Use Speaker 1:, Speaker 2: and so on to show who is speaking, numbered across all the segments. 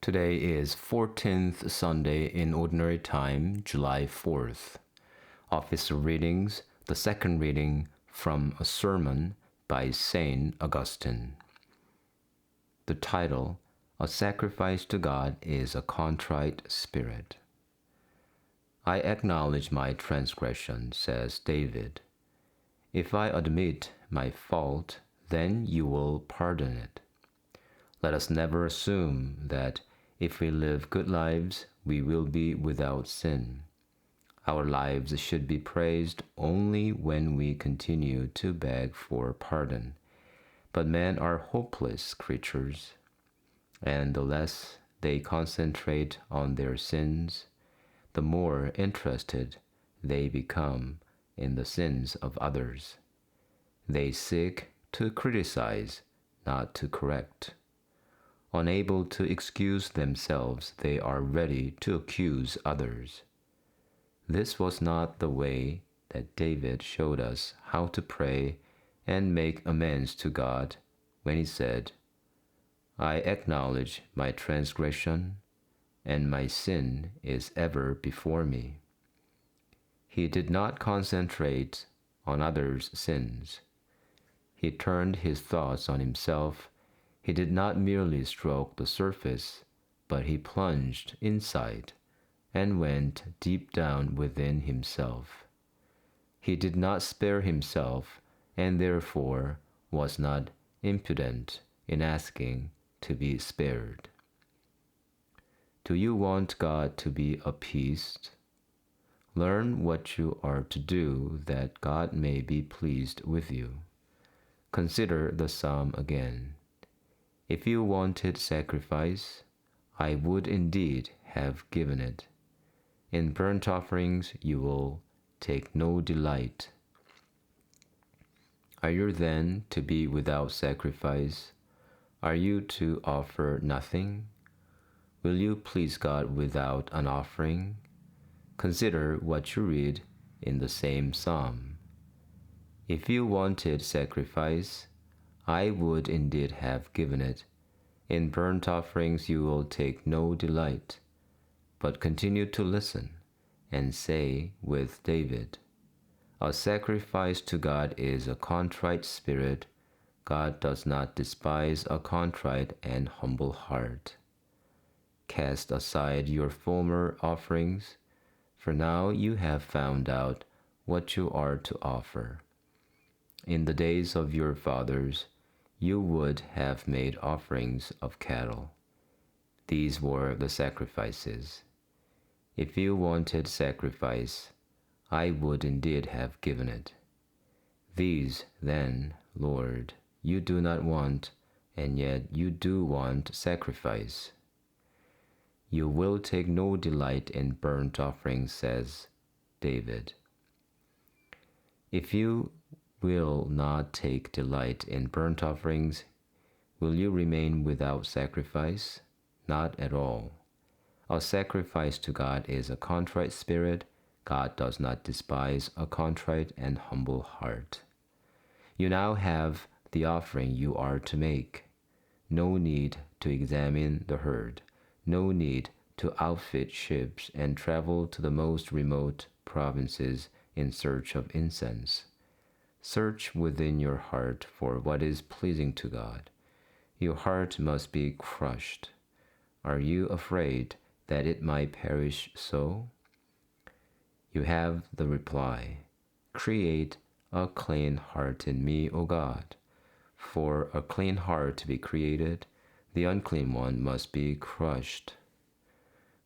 Speaker 1: Today is 14th Sunday in Ordinary Time, July 4th. Office readings, the second reading from a sermon by St Augustine. The title, A Sacrifice to God is a Contrite Spirit. I acknowledge my transgression, says David. If I admit my fault, then you will pardon it. Let us never assume that if we live good lives, we will be without sin. Our lives should be praised only when we continue to beg for pardon. But men are hopeless creatures, and the less they concentrate on their sins, the more interested they become in the sins of others. They seek to criticize, not to correct. Unable to excuse themselves, they are ready to accuse others. This was not the way that David showed us how to pray and make amends to God when he said, I acknowledge my transgression, and my sin is ever before me. He did not concentrate on others' sins. He turned his thoughts on himself. He did not merely stroke the surface, but he plunged inside and went deep down within himself. He did not spare himself, and therefore was not impudent in asking to be spared. Do you want God to be appeased? Learn what you are to do that God may be pleased with you. Consider the psalm again. If you wanted sacrifice, I would indeed have given it. In burnt offerings you will take no delight. Are you then to be without sacrifice? Are you to offer nothing? Will you please God without an offering? Consider what you read in the same psalm. If you wanted sacrifice, I would indeed have given it. In burnt offerings you will take no delight, but continue to listen and say with David, A sacrifice to God is a contrite spirit. God does not despise a contrite and humble heart. Cast aside your former offerings, for now you have found out what you are to offer. In the days of your fathers, you would have made offerings of cattle. These were the sacrifices. If you wanted sacrifice, I would indeed have given it. These, then, Lord, you do not want, and yet you do want sacrifice. You will take no delight in burnt offerings, says David. If you will not take delight in burnt offerings, will you remain without sacrifice? Not at all. A sacrifice to God is a contrite spirit. God does not despise a contrite and humble heart. You now have the offering you are to make. No need to examine the herd. No need to outfit ships and travel to the most remote provinces in search of incense. Search within your heart for what is pleasing to God. Your heart must be crushed. Are you afraid that it might perish so? You have the reply. Create a clean heart in me, O God. For a clean heart to be created, the unclean one must be crushed.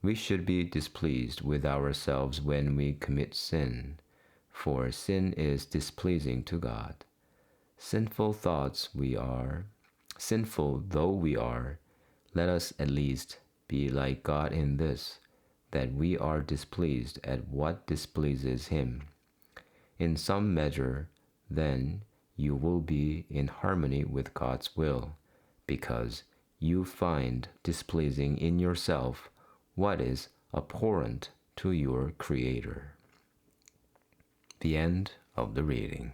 Speaker 1: We should be displeased with ourselves when we commit sin, for sin is displeasing to God. Sinful though we are, let us at least be like God in this, that we are displeased at what displeases Him. In some measure, then, you will be in harmony with God's will, because you find displeasing in yourself what is abhorrent to your Creator. The end of the reading.